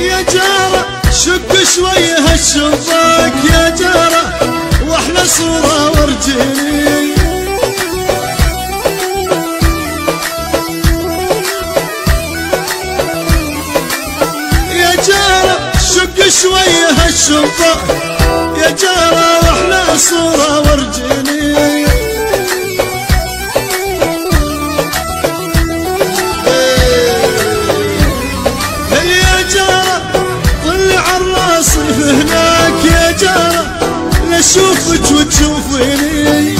يا جارة شق شوي هالشباك يا جارة واحلى صورة ورجيني. يا جارة شق شوي هالشباك يا جارة واحلى صورة ورجيني. هناك يا جارة لاشوفك وتشوفيني.